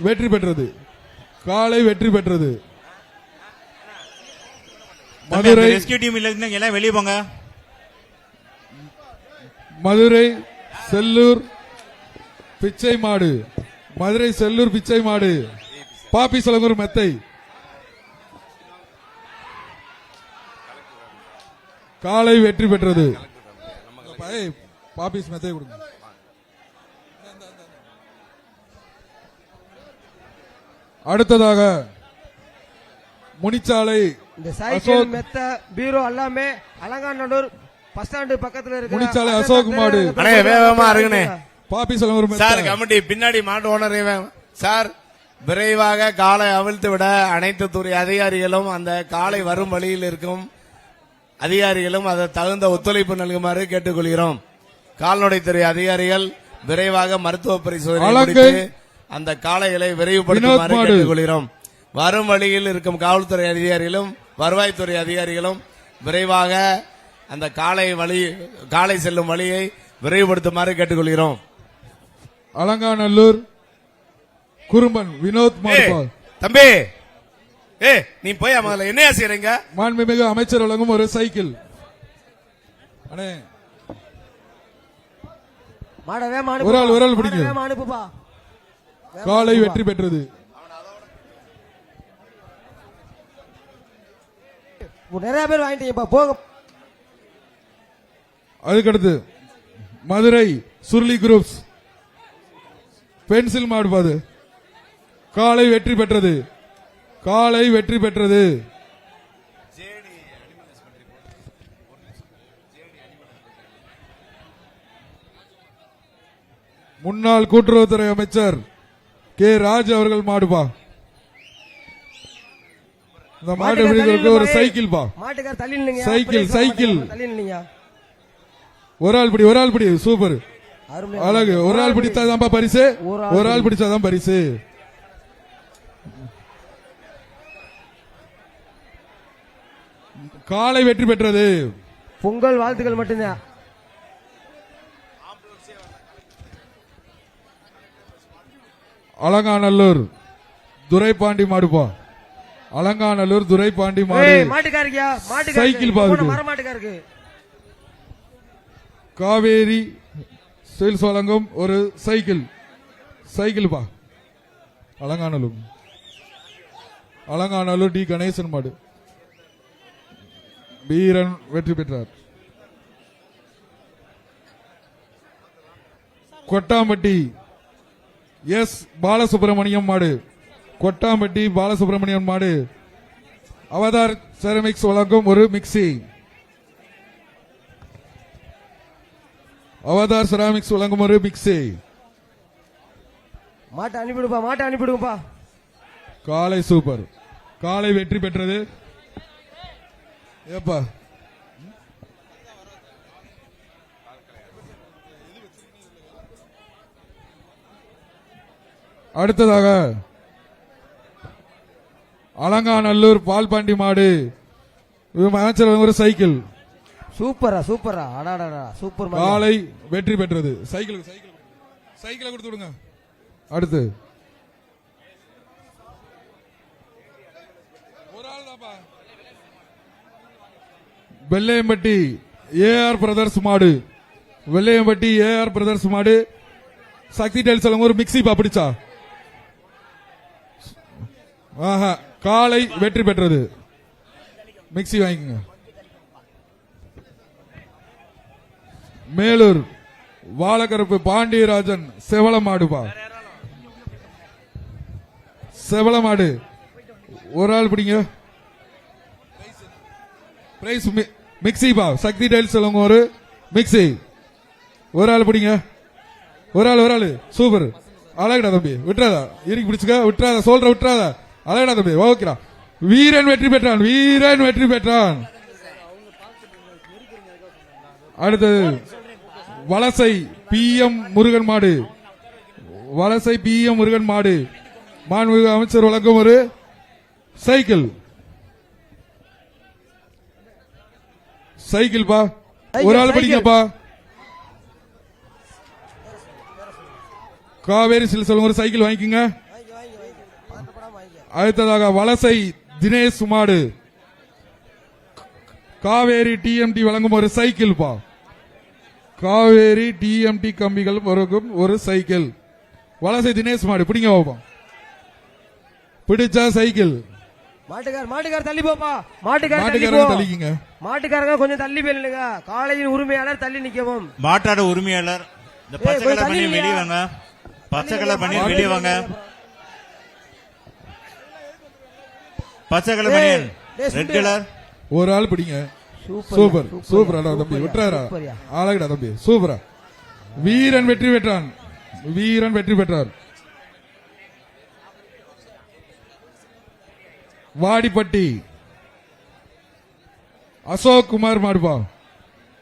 வெற்றி பெற்றது காளை வெற்றி பெற்றது மதுரை ரெஸ்கியூ டீம் இல்ல எல்லாம் வெளியே போங்க. மதுரை செல்லூர் பிச்சை மாடு மதுரை செல்லூர் பிச்சை மாடு பாப்பி சொலங்கூர் மெத்தை காளை வெற்றி பெற்றது ஏய், பாப்பிஸ் மெத்தை கொடுங்க. அடுத்ததாக முனிச்சாலை இந்த சைக்கிள் அசோக் மெத்த பீரோ எல்லாமே அலங்காநல்லூர் பஸ் ஸ்டாண்டு பக்கத்துல இருக்கு முனிச்சாலை அசோக் மாடு. அண்ணே, வேகமா இருங்கண்ணே. பாப்பி சொலங்கூர் சார் மெத்தை கமிட்டி பின்னாடி மாட்டு ஓனர் சார் விரைவாக காலை அவிழ்த்து விட அனைத்து துறை அதிகாரிகளும் அந்த காலை வரும் வழியில் இருக்கும் அதிகாரிகளும் அதை தகுந்த ஒத்துழைப்பு நல்குமாறு கேட்டுக்கொள்கிறோம். கால்நடைத்துறை அதிகாரிகள் விரைவாக மருத்துவ பரிசோதனை அலங்கை. முடித்து அந்த காளைகளை விரைவுபடுத்துமாறு வினோத் மாடு. கேட்டுக்கொள்கிறோம். வரும் வழியில் இருக்கும் காவல்துறை அதிகாரிகளும் வருவாய்த்துறை அதிகாரிகளும் விரைவாக அந்த காளை செல்லும் வழியை விரைவுபடுத்துமாறு கேட்டுக்கொள்கிறோம். அலங்காநல்லூர் குறும்பன் வினோத் மாடு தம்பி நீ போய் முதல்ல என்னையா செய்றீங்க? மாண்புமிகு அமைச்சர் வழங்கும் ஒரு சைக்கிள் அண்ணே மாடவே ஒரு ஆள் பிடிங்க. அனுப்புப்பா காளை வெற்றி பெற்றது நிறைய பேர் வாங்கிட்டீங்கப்பா போங்க. அதுக்கடுத்து மதுரை சுருளி குரூப்ஸ் பென்சில் மாடு பாது காளை வெற்றி பெற்றது காளை வெற்றி பெற்றது முன்னாள் கூட்டுறவுத்துறை அமைச்சர் கே ராஜ் அவர்கள் மாடுபா இந்த மாடு பிடிக்கிறதுக்கு ஒரு சைக்கிள் பா மாட்டுக்கார் தள்ளி நில்லுங்க. சைக்கிள், அப்படியே சைக்கிள். தள்ளி நில்லுங்க. ஒரு ஆள் பிடி சூப்பர் அருமையா. அழகு ஒரு ஆள் பிடிச்சாதான் பரிசு ஒரு ஆள் பிடிச்சாதான் பரிசு காளை வெற்றி பெற்றது பொங்கல் வாழ்த்துக்கள் மட்டும்தான். அலங்காநல்லூர் துரைபாண்டி மாடுப்பா அலங்காநல்லூர் துரைபாண்டி மாடு ஏய், மாட்டுக்காரியா மாட்டுக்காருக்கு சைக்கிள் பாதுக்கு. மர மாட்டுக்காருக்கு காவேரி சேல்ஸ் வழங்கும் ஒரு சைக்கிள் பா அலங்காநல்லூர் டி கணேசன் மாடு வீரன் வெற்றி பெற்றார். கொட்டாம்பட்டி எஸ் பாலசுப்ரமணியம் மாடு கொட்டாம்பட்டி பாலசுப்ரமணியம் மாடு அவதார் செரமிக்ஸ் வழங்கும் ஒரு மிக்சி அவதார் செராமிக்ஸ் வழங்கும் ஒரு மிக்சி மாட்டை அனுப்பிடுங்கப்பா காலை சூப்பர் காலை வெற்றி பெற்றது ஏப்பா அடுத்ததாக அலங்காநல்லூர் பால்பாண்டி மாடு அமைச்சர் ஒரு சைக்கிள் சூப்பரா அடாடா சூப்பர் மாடு. காலை வெற்றி பெற்றது சைக்கிளை கொடுத்து விடுங்க. அடுத்து வெள்ளையம்பட்டி ஏஆர் பிரதர்ஸ் மாடு வெள்ளையம்பட்டி ஏஆர் பிரதர்ஸ் மாடு சக்தி டைல்ஸ் ஒரு மிக்சி பிடிச்சா ஆஹா காலை வெற்றி பெற்றது மிக்சி வாங்கிக்கோங்க. மேலூர் வாழக்கருப்பு பாண்டியராஜன் செவள மாடுபா செவள மாடு ஒரு ஆள் பிடிங்க பிரைஸ் மிக்சி பா சக்தி டைல்ஸ் ஒரு மிக்சி ஒரு ஆள் பிடிங்க ஒரு ஆள் சூப்பர் அழகடா தம்பி விட்டுறாதா இறுக்கி பிடிச்சுக்க விட்டுறாதா சொல்ற விட்டுறாதா அழகடா தம்பி ஓகேடா வீரன் வெற்றி பெற்றான் அடுத்தது வலசை PM முருகன் மாடு மாண்புமிகு அமைச்சர் வழங்கும் ஒரு சைக்கிள் சைக்கிள் பா, ஒரு ஆள் பிடிங்கப்பா. காவேரி சில்ஸ் ஒரு சைக்கிள் வாங்கிக்கோங்க. அடுத்ததாக வலசை தினேஷ் மாடு காவேரி டிஎம்டி வழங்கும் ஒரு சைக்கிள் பா. காவேரி டிஎம்டி கம்பிகள் வழங்கும் ஒரு சைக்கிள். வலசை தினேஷ் மாடு பிடிங்க பாப்போம். பிடிச்சா சைக்கிள். மாட்டுக்கார தள்ளி போப்பா. மாட்டுக்கார மாட்டுக்காரங்க தள்ளிக்கிங்க. மாட்டுக்காரங்க கொஞ்சம் தள்ளி போயிருங்க. காலையின் உரிமையாளர் தள்ளி நிக்கவும். மாட்டாட உரிமையாளர் இந்த பச்சை கொஞ்சம் கலர் தள்ளி பண்ணி இல்லையா? வெளியே வாங்க. பச்சை கலர் பண்ணி வெளியே வாங்க. பச்சை கலர் பண்ணி ரெட் கலர். ஒரு ஆள் பிடிங்க. சூப்பர் சூப்பரா தம்பி, விட்டுறாரா ஆளகடா தம்பி, சூப்பரா. வீரன் வெற்றி பெற்றான். வீரன் வெற்றி பெற்றார். வாடிப்பட்டி அசோக் குமார் மாடுபா.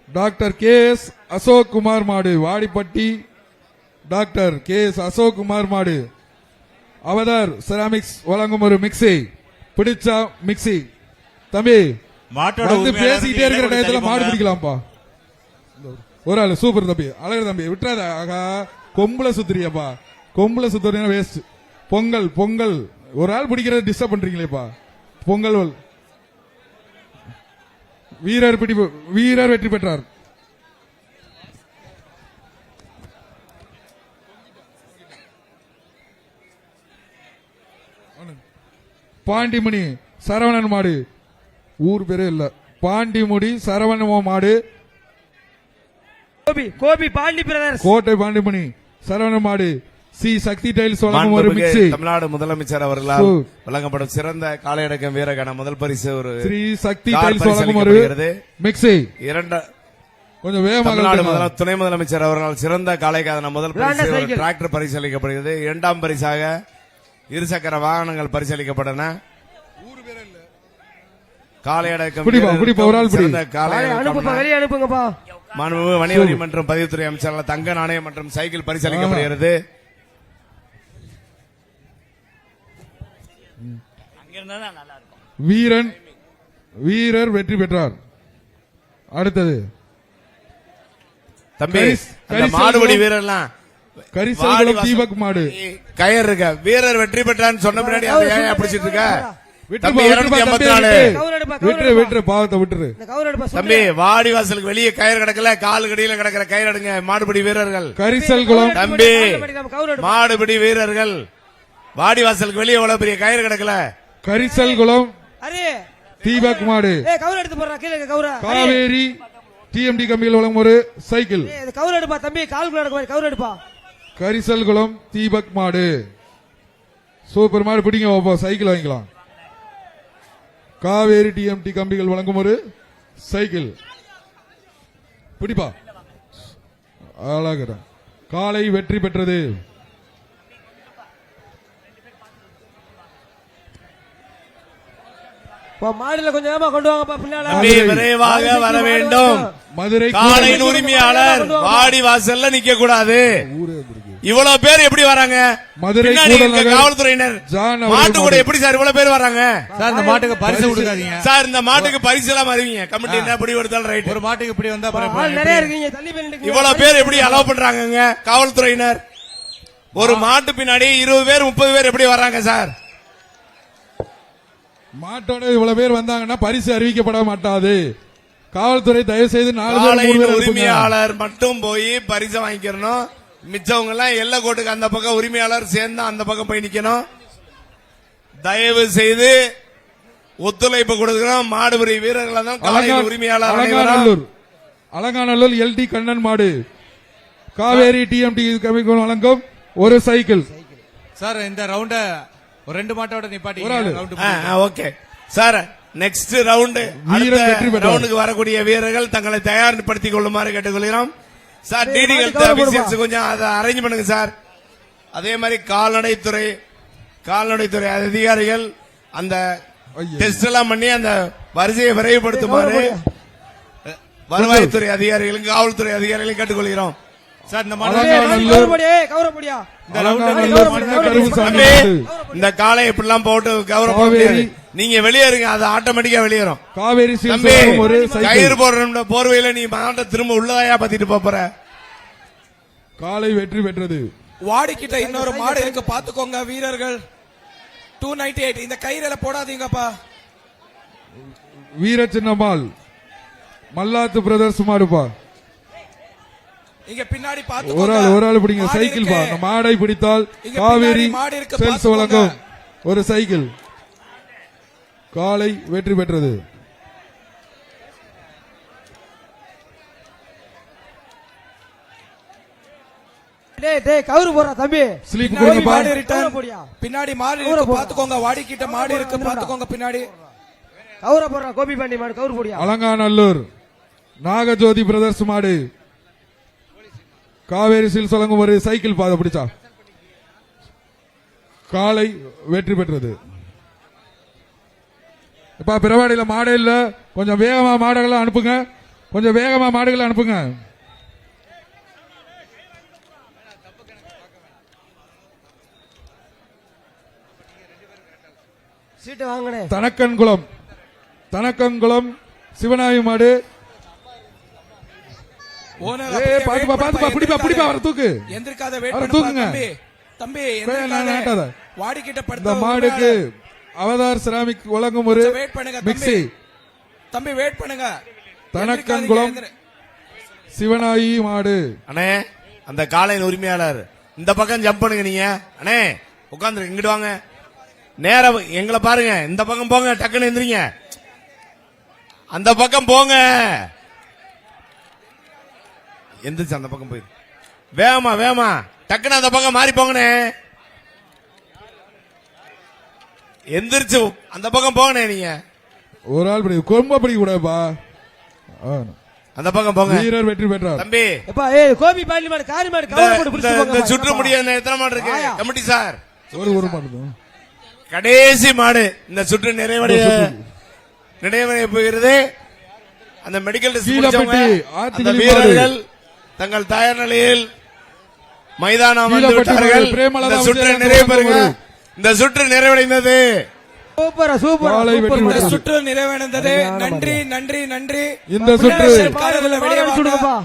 Doctor K S Ashok Kumar மாடு. Vadipatti doctor K S Ashok Kumar மாடு. அவதார் செராமிக்ஸ் வழங்கும் ஒரு மிக்சி. பிடிச்சா மிக்சி. தம்பி மாட்டோட வந்து உரிமையாளர் பேசிட்டே இருக்கிற எல்லாம் டயத்துல மாடு தள்ளி பிடிக்கலாம்ப்பா. ஒரு ஆளு சூப்பர் தம்பி, அழகு தம்பி, விட்டுறாத. ஆகா கொம்புல சுத்துறியப்பா, கொம்புல சுத்துறீங்கன்னா வேஸ்ட். பொங்கல் பொங்கல் ஒரு ஆள் பிடிக்கிறத டிஸ்டர்ப் பண்றீங்களேப்பா. பொங்கல் வீரர் வீரர் வெற்றி பெற்றார். பாண்டிமுனி சரவணன் மாடு. ஊர் பேரே இல்ல. பாண்டிமுடி சரவணன் மாடு. கோபி பாண்டி பிரதர்ஸ். கோட்டை பாண்டிமுனி சரவணன் மாடு. சி சக்தி டைல்ஸ் வழங்கும் ஒரு மாண்புமிகு மிக்சி. தமிழ்நாடு முதலமைச்சர் அவர்களால் வழங்கப்படும் சிறந்த காளையடக்கம் வீரகான முதல் பரிசு ஒரு ஸ்ரீ சக்தி கார் டைல்ஸ் வழங்கும் ஒரு பரிசளிக்கப்படுகிறது. மிக்சி. இரண்டு கொஞ்சம் வேகமாக தமிழ்நாடு எழுதுங்க. துணை முதலமைச்சர் அவர்களால் சிறந்த காளைக்கான முதல் பரிசு ஒரு சைக்கிள். டிராக்டர் பரிசளிக்கப்படுகிறது. இரண்டாம் பரிசாக இருசக்கர வாகனங்கள் பரிசளிக்கப்பட்டன. காளையடக்கம் பிடிப்பா, பிடிப்பா, ஒரு ஆள் பிடி. சிறந்த அனுப்புப்பா, காளையடக்கம் வெளியே அனுப்புங்கப்பா. மாண்புமிகு வணிகவரி மற்றும் பதிவுத்துறை அமைச்சர் தங்க நாணயம் மற்றும் சைக்கிள் பரிசளிக்கப்படுகிறது. அங்க இருந்தா தான் நல்லா இருக்கும். வீரன் வீரர் வெற்றி பெற்றார். அடுத்தது தம்பி கரிஸ்- அந்த கரிசல் மாடுபடி குளம். வீரர்லாம் கரிசல்குளம் தீபக் மாடு. கயர் இருக்க வீரர் வெற்றி பெற்றான்னு சொன்ன பின்னாடி அதை ஏன் பிடிச்சிட்டு இருக்க? விட்டுப்பா, தம்பி, விட்டுப்பா, 284. தம்பி, கவுர் எடுப்பா, விட்டுரு விட்டுரு பாவத்தை விட்டுரு. இந்த கவுர் எடுப்பா. தம்பி வாடி வாசலுக்கு வெளியே கயிறு கிடக்கல, கால் கடியில கிடக்கிற கயிறு எடுங்க. மாடுபிடி வீரர்கள் கரிசல்குளம் தம்பி கவுர் எடுப்பா. மாடுபிடி வீரர்கள் வாடி வாசலுக்கு வெளியே எவ்வளவு பெரிய கயிறு கிடக்கல. கரிசல்குளம் அரே தீபக் மாடு. கவுர் எடுத்து போடுறா, கீழே இருக்க கவுர. காவேரி டிஎம்டி கம்பியில் வழங்கும் ஒரு சைக்கிள். கவுர் எடுப்பா தம்பி, கால்குள்ள எடுக்க மாதிரி கவுர் எடுப்பா. கரிசல்குளம் தீபக் மாடு. சூப்பர் மாடு, பிடிங்க பாப்பா, சைக்கிள் வாங்கிக்கலாம். காவேரி டிஎம்டி கம்பிகள் வழங்கும் ஒரு சைக்கிள். பிடிப்பா, அழகா. காலை வெற்றி பெற்றது. மாடுல கொஞ்சம் நேரமா கொண்டு வாங்கப்பா பின்னால. தம்பி விரைவாக வர வேண்டும். மதுரை காளையின் உரிமையாளர் வாடி வாசல்ல நிக்க கூடாது. இவ்வளவு பேர் எப்படி வராங்க? மதுரை பின்னாடி இருக்க கூடநகர் காவல்துறையினர் ஜான் அவர்கள் மாட்டு கூட மாடு. எப்படி சார் இவ்வளவு பேர் வராங்க? சார் இந்த மாட்டுக்கு பரிசு கொடுக்காதீங்க. சார் இந்த மாட்டுக்கு பரிசு எல்லாம் அறிவிங்க. கமிட்டி என்ன முடிவு எடுத்தாலும் ரைட். ஒரு மாட்டுக்கு இப்படி வந்தா அப்புறம் ஆள் நிறைய இருக்கீங்க, தள்ளி போய் நின்னுக்கீங்க. இவ்வளவு பேர் எப்படி அலோவ் பண்றாங்க காவல்துறையினர்? ஒரு மாட்டு பின்னாடி 20 பேர் 30 பேர் எப்படி வர்றாங்க சார்? மாட்டோட இவ்வளவு பேர் வந்தாங்கன்னா பரிசு அறிவிக்கப்பட மாட்டாது. காவல்துறை தயவு செய்து 4 பேர் 3 காளையின் பேர் அனுப்புங்க. உரிமையாளர் மட்டும் போய் பரிசு வாங்கிக்கிறணும். மிச்சவங்க எல்லாம் எல்லை கோட்டுக்கு அந்த பக்கம் உரிமையாளர் சேர்ந்து அந்த பக்கம் போய் நிக்கணும். தயவு செய்து ஒத்துழைப்பு கொடுக்கிறோம். மாடுபிடி வீரர்கள் தான் காளையின் உரிமையாளர் அனைவரும். அலங்காநல்லூர் அலங்காநல்லூர் எல்டி கண்ணன் மாடு. காவேரி டிஎம்டி கமிஷன் வழங்கும் ஒரு சைக்கிள். சார் இந்த ரவுண்ட ஒரு 2 மாட்டோட நிப்பாட்டி ஒரு ஆளு. Round okay sir, next round வீரர் வெற்றி பெற்றார். ரவுண்டுக்கு வரக்கூடிய வீரர்கள் தங்களை தயார்படுத்திக் கொள்ளுமாறு கேட்டுக்கொள்கிறோம். சார் டிடி ஹெல்த் ஆபீசர்ஸ் கொஞ்சம் அதை அரேஞ்ச் பண்ணுங்க சார். அதே மாதிரி கால்நடைத்துறை அதிகாரிகள் அந்த டெஸ்ட் எல்லாம் பண்ணி அந்த வரிசையை விரைவுபடுத்துமாறு வருவாய்த்துறை அதிகாரிகளுக்கு காவல்துறை அதிகாரிகளுக்கு கேட்டுக்கொள்கிறோம். சார் இந்த அலங்காநல்லூர் கவுரப்படியா அலங்காநல்லூர் சின்ன கருப்பு சாமி தம்பி, மாடு. இந்த காலை இப்படிலாம் போட்டு கௌரவம் காவேரி நீங்க வெளியேறுங்க, அது ஆட்டோமேட்டிக்கா வெளியேறும். காவேரி சீல்ஸ் தம்பி, வழங்கும் ஒரு சைக்கிள். கயிறு போடுற போர்வையில நீ மாட்டை திரும்ப உள்ளதாயா பாத்திட்டு போற. காலை வெற்றி பெற்றது. வாடி கிட்ட இன்னொரு மாடு இருக்கு, பாத்துக்கோங்க வீரர்கள். 298 இந்த கயிறுல போடாதீங்கப்பா. வீர சின்னம்மாள் மல்லாத்து பிரதர்ஸ் மாடுப்பா. இங்க பின்னாடி ஒரு பாத்துக்கோங்க. ஆள் பிடிங்க மாடு சைக்கிள் இருக்கு. பா. அந்த மாடை பிடித்தால் இங்க காவேரி பின்னாடி மாடு இருக்கு, செல்ஸ் பாத்துக்கோங்க. வழங்கும் ஒரு சைக்கிள். காலை வெற்றி பெற்றது. டேய் கவுரு போறா தம்பி. ஸ்லீப் பின்னாடி கொடுங்கப்பா. மாடு return. கவுரை போடியா. பின்னாடி மாடு இருக்கு, பாத்துக்கோங்க. வாடி கிட்ட மாடு இருக்கு, பாத்துக்கோங்க பின்னாடி. கவுர போடுறா கோபி பாண்டி மாடு கவுரு போடியா. அலங்காநல்லூர் நாகஜோதி பிரதர்ஸ் மாடு. காவேரி சீல்ஸ் வழங்கும் ஒரு சைக்கிள் பாதை பிடிச்சா. காலை வெற்றி பெற்றது. இப்ப பிறவாடியில மாடே இல்ல, கொஞ்சம் வேகமா மாடுகளை அனுப்புங்க, கொஞ்சம் வேகமா மாடுகளை அனுப்புங்க. சீட்டு வாங்கனே. தனக்கன்குளம் சிவனாயி மாடு. ஓனர் பாத்துப்பா பிடிப்பா வர தூக்கு. எந்திருக்காத, வெயிட் அவரை பண்ணுப்பா தூக்குங்க. தம்பி. தம்பி நாட்டாத. எந்திருக்காத. வாடி கிட்ட இந்த படுத்த மாடுக்கு அவதார் செராமிக் வழங்கும் ஒரு வெயிட் பண்ணுங்க மிக்சி. தம்பி. தம்பி வெயிட் பண்ணுங்க. தனக்கன்குளம் சிவனாயி மாடு. அண்ணே, அந்த காலையின் உரிமையாளர் இந்த பக்கம் ஜம்ப் பண்ணுங்க. நீங்க அண்ணே உட்கார்ந்து இங்கிட்டு வாங்க. நேரம் எங்களை பாருங்க. இந்த பக்கம் போங்க, டக்குன்னு எந்திரிங்க. அந்த பக்கம் போங்க. எந்திரிச்சு அந்த பக்கம் போய் வேகமா வேகமா டக்குன்னு அந்த பக்கம் மாறி போங்கண்ணே. எந்திரிச்சு அந்த பக்கம் போங்கண்ணே. நீங்க ஒரு ஆள் பிடி, கொம்ப பிடிக்க கூடாதுப்பா. அந்த பக்கம் போங்க. வீரர் வெற்றி பெற்றார். தம்பி, எப்பா ஏய் கோபி பாண்டி மாடு காரி மாடு கவுர போட்டு பிடிச்சு இந்த போங்க. சுற்று முடிய எத்தனை மாடு இருக்கு ஆயா. Committee sir? ஒரு மாடு கடைசி மாடு இந்த சுற்று நிறைவடைய போகிறது. அந்த மெடிக்கல் டெஸ்ட் கீழப்பட்டி முடிச்சவங்க, ஆத்திகிரி அந்த வீரர்கள் தங்கள் தயார் நிலையில் மைதானம் வந்து கீழப்பட்டி விட்டார்கள். மாடு, பிரேமலதா இந்த சுற்று விஜயகாந்த் நிறைவு பெறுங்க. வழங்கும் இந்த சுற்று நிறைவடைந்தது. Super super. காலை வெற்றி இந்த பெற்றது. சுற்று நிறைவடைந்தது. நன்றி நன்றி நன்றி. இந்த சுற்று காரர்களை வெளியே வாங்க. சுடுங்கப்பா.